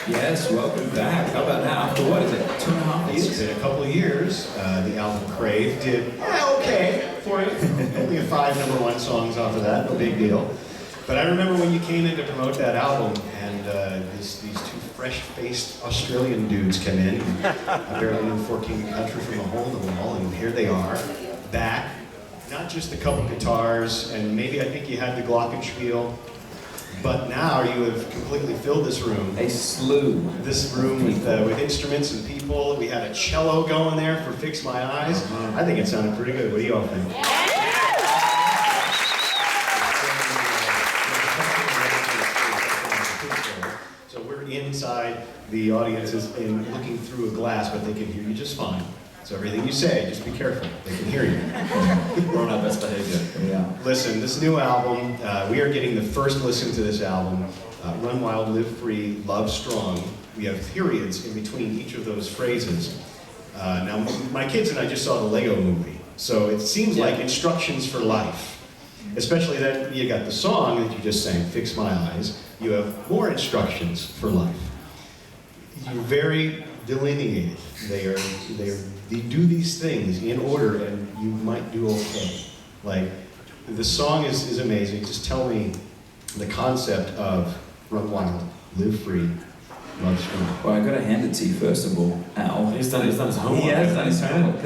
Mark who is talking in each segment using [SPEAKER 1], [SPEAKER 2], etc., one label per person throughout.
[SPEAKER 1] Yes, welcome back. How about now? After what is it? 2.5 years?
[SPEAKER 2] It's been a couple of years. The album Crave did okay for it. Only 5 #1 songs off of that, no big deal. But I remember when you came in to promote that album, and these 2 fresh-faced Australian dudes come in. I barely knew 14 country from a hole in the wall, and here they are, back. Not just a couple guitars, and maybe I think you had the glockenspiel. But now you have completely filled this room.
[SPEAKER 1] A slew.
[SPEAKER 2] This room with instruments and people. We had a cello going there for Fix My Eyes. I think it sounded pretty good. What do you all think? So we're inside. The audience is looking through a glass, but they can hear you just fine. So everything you say, just be careful. They can hear you.
[SPEAKER 1] We're on our best behavior. Yeah.
[SPEAKER 2] Listen, this new album, we are getting the first listen to this album. Run Wild, Live Free, Love Strong. We have periods in between each of those phrases. Now, my kids and I just saw the Lego movie, so it seems like instructions for life. Especially that you got the song that you just sang, Fix My Eyes. You have more instructions for life. You're very delineated. They do these things in order, and you might do okay. Like, the song is amazing. Just tell me the concept of Run Wild, Live Free, Love Strong.
[SPEAKER 1] Well, I got to hand it to you first of all, Al.
[SPEAKER 3] He's done his homework.
[SPEAKER 1] He has done his homework.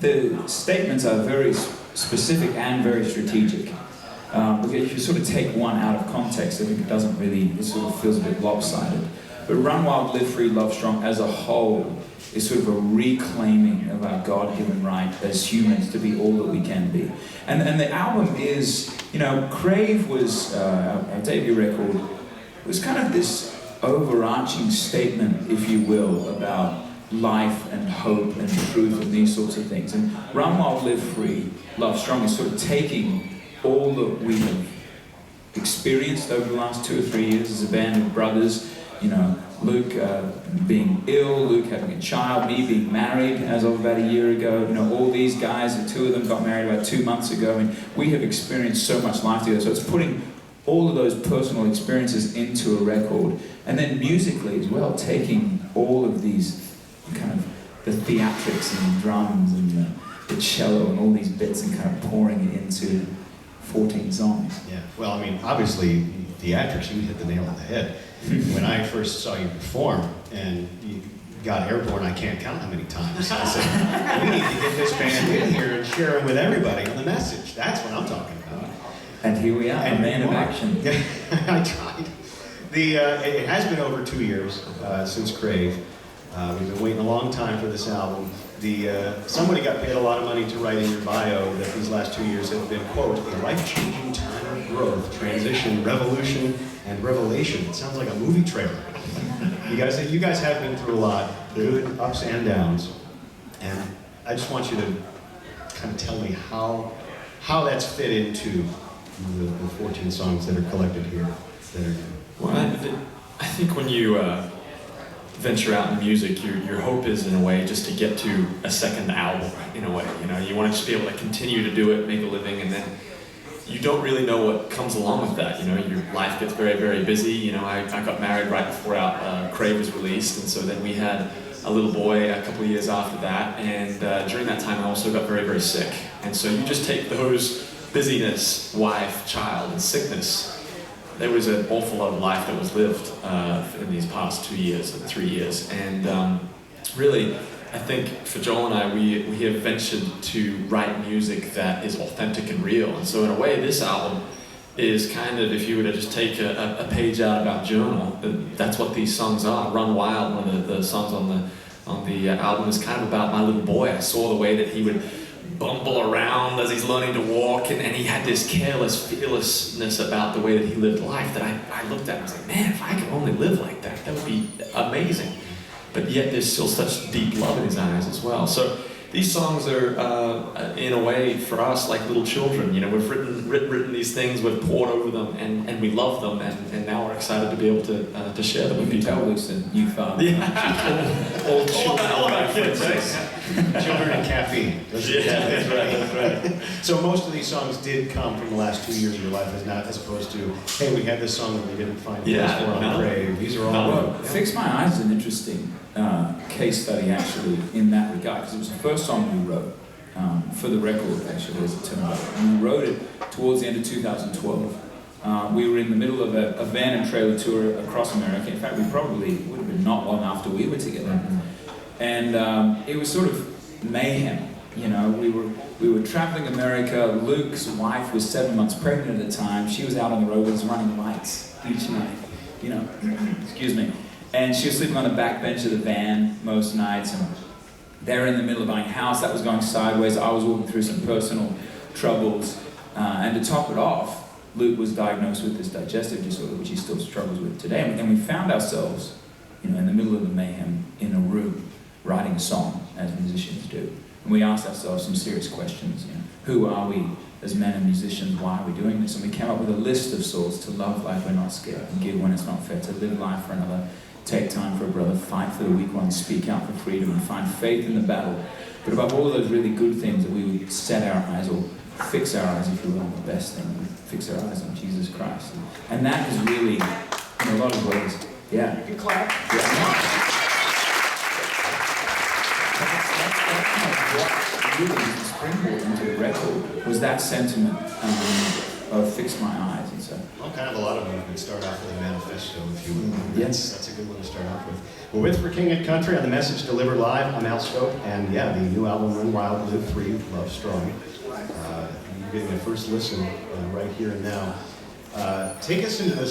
[SPEAKER 1] The statements are very specific and very strategic. Because if you sort of take one out of context, I think it doesn't really, it sort of feels a bit lopsided. But Run Wild, Live Free, Love Strong as a whole is sort of a reclaiming of our God-given right as humans to be all that we can be. And the album is, you know, Crave was, our debut record, was kind of this overarching statement, if you will, about life and hope and truth and these sorts of things. And Run Wild, Live Free, Love Strong is sort of taking all that we have experienced over the last 2 or 3 years as a band of brothers. You know, Luke being ill, Luke having a child, me being married as of about a year ago. You know, all these guys, the 2 of them got married about 2 months ago, and we have experienced so much life together. So it's putting all of those personal experiences into a record, and then musically as well, taking all of these kind of the theatrics and the drums and the cello and all these bits and kind of pouring it into 14 songs.
[SPEAKER 2] Yeah, well, I mean, obviously, theatrics, you hit the nail on the head. When I first saw you perform and you got airborne, I can't count how many times. I said, we need to get this band in here and share it with everybody on The Message. That's what I'm talking about.
[SPEAKER 1] And here we are, a man of action.
[SPEAKER 2] I tried. It has been over 2 years since Crave. We've been waiting a long time for this album. Somebody got paid a lot of money to write in your bio that these last 2 years have been, quote, a life-changing time of growth, transition, revolution, and revelation. It sounds like a movie trailer. You guys have been through a lot, good ups and downs, and I just want you to kind of tell me how that's fit into the 14 songs that are collected here.
[SPEAKER 3] Well, I think when you venture out in music, your hope is, in a way, just to get to a second album, in a way. You know, you want to just be able to continue to do it, make a living, and then you don't really know what comes along with that. You know, your life gets very, very busy. You know, I got married right before Crave was released, and so then we had a little boy a couple of years after that, and during that time I also got very, very sick. And so you just take those busyness, wife, child, and sickness. There was an awful lot of life that was lived in these past 2 years and 3 years, and really, I think for Joel and I, we have ventured to write music that is authentic and real. And so in a way, this album is kind of, if you were to just take a page out of our journal, that's what these songs are. Run Wild, one of the songs on the album, is kind of about my little boy. I saw the way that he would bumble around as he's learning to walk, and he had this careless fearlessness about the way that he lived life that I looked at and was like, man, if I could only live like that, that would be amazing. But yet there's still such deep love in his eyes as well. So these songs are, in a way, for us, like little children. You know, we've written these things, we've poured over them, and we love them, and now we're excited to be able to share them with people.
[SPEAKER 1] Tell Luke's a new father.
[SPEAKER 3] Yeah. All children. All our kids, right?
[SPEAKER 2] Children and caffeine.
[SPEAKER 3] That's right.
[SPEAKER 2] So most of these songs did come from the last 2 years of your life, as opposed to, hey, we had this song that we didn't find a place for on the grave. These are all.
[SPEAKER 1] Well, Fix My Eyes is an interesting case study, actually, in that regard, because it was the first song we wrote for the record, actually, as it turned out. And we wrote it towards the end of 2012. We were in the middle of a van and trailer tour across America. In fact, we probably would have been not long after we were together. And it was sort of mayhem. You know, we were traveling America. Luke's wife was 7 months pregnant at the time. She was out on the road with us running lights each night. You know, excuse me. And she was sleeping on the back bench of the van most nights. And they were in the middle of buying a house that was going sideways. I was walking through some personal troubles. And to top it off, Luke was diagnosed with this digestive disorder, which he still struggles with today. And we found ourselves, you know, in the middle of the mayhem, in a room, writing a song, as musicians do. And we asked ourselves some serious questions. You know, who are we as men and musicians? Why are we doing this? And we came up with a list of sorts: to love like we're not scared, and give when it's not fair, to live life for another, take time for a brother, fight for the weak ones, speak out for freedom, and find faith in the battle. But above all those really good things, that we would set our eyes, or fix our eyes, if you will, on the best thing. We fix our eyes on Jesus Christ. And that is really, in a lot of ways, yeah.
[SPEAKER 4] You can clap.
[SPEAKER 1] Yeah. What really was the springboard into the record was that sentiment of fix my eyes. And so,
[SPEAKER 2] Well, kind of a lot of them could start off with a manifesto, if you will.
[SPEAKER 1] Yes.
[SPEAKER 2] That's a good one to start off with. We're with For King and Country on The Message delivered live. I'm Al Scope, and yeah, the new album, Run Wild, Live Free, Love Strong. You're getting a first listen right here and now. Take us into this